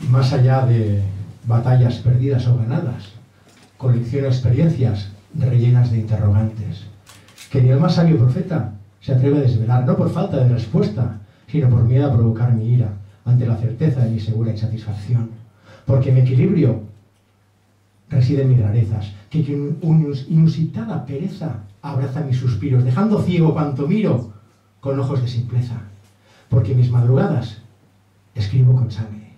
Más allá de batallas perdidas o ganadas, colecciono experiencias rellenas de interrogantes, que ni el más sabio profeta se atreve a desvelar, no por falta de respuesta, sino por miedo a provocar mi ira ante la certeza de mi segura insatisfacción. Porque mi equilibrio reside en mis rarezas, que inusitada pereza abraza mis suspiros, dejando ciego cuanto miro con ojos de simpleza. Porque mis madrugadas escribo con sangre.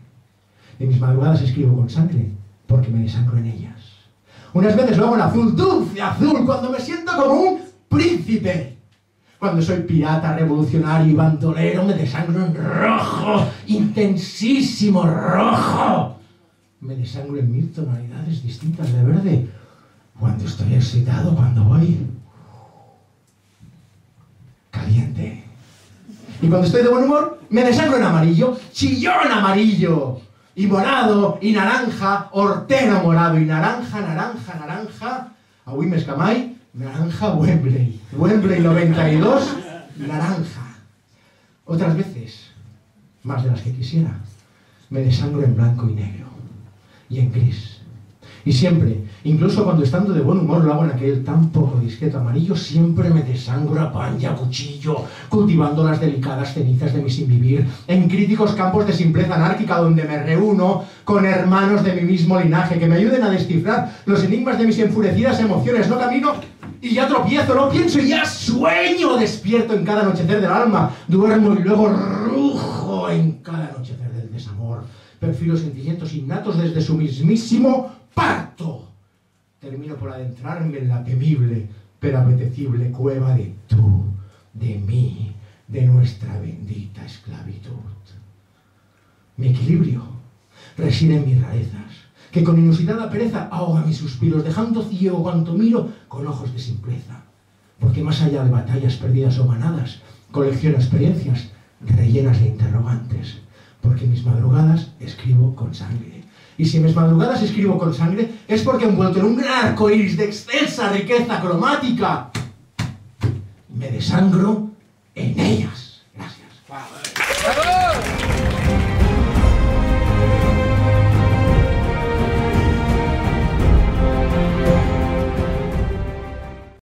En mis madrugadas escribo con sangre porque me desangro en ellas. Unas veces lo hago en azul, dulce azul, cuando me siento como un príncipe. Cuando soy pirata, revolucionario y bandolero, me desangro en rojo, intensísimo rojo. Me desangro en 1000 tonalidades distintas de verde. Cuando estoy excitado, cuando voy caliente. Y cuando estoy de buen humor, me desangro en amarillo, chillón amarillo. Y morado, y naranja, hortero morado, y naranja, naranja, naranja. Avui més que mai, naranja Wembley. Wembley 92, naranja. Otras veces, más de las que quisiera, me desangro en blanco y negro, y en gris. Y siempre, incluso cuando estando de buen humor lo hago en aquel tan poco discreto amarillo, siempre me desangro a pan y a cuchillo, cultivando las delicadas cenizas de mi sinvivir, en críticos campos de simpleza anárquica donde me reúno con hermanos de mi mismo linaje que me ayuden a descifrar los enigmas de mis enfurecidas emociones. No camino y ya tropiezo, no pienso y ya sueño, despierto en cada anochecer del alma, duermo y luego rujo en cada anochecer del desamor. Perfilo sentimientos innatos desde su mismísimo parto. Termino por adentrarme en la temible pero apetecible cueva de tú, de mí, de nuestra bendita esclavitud. Mi equilibrio reside en mis rarezas, que con inusitada pereza ahoga mis suspiros, dejando ciego cuanto miro con ojos de simpleza. Porque más allá de batallas perdidas o ganadas, colecciono experiencias rellenas de interrogantes. Porque mis madrugadas escribo con sangre. Y si en mis madrugadas escribo con sangre, es porque envuelto en un gran arco iris de excelsa riqueza cromática, me desangro en ellas. Gracias.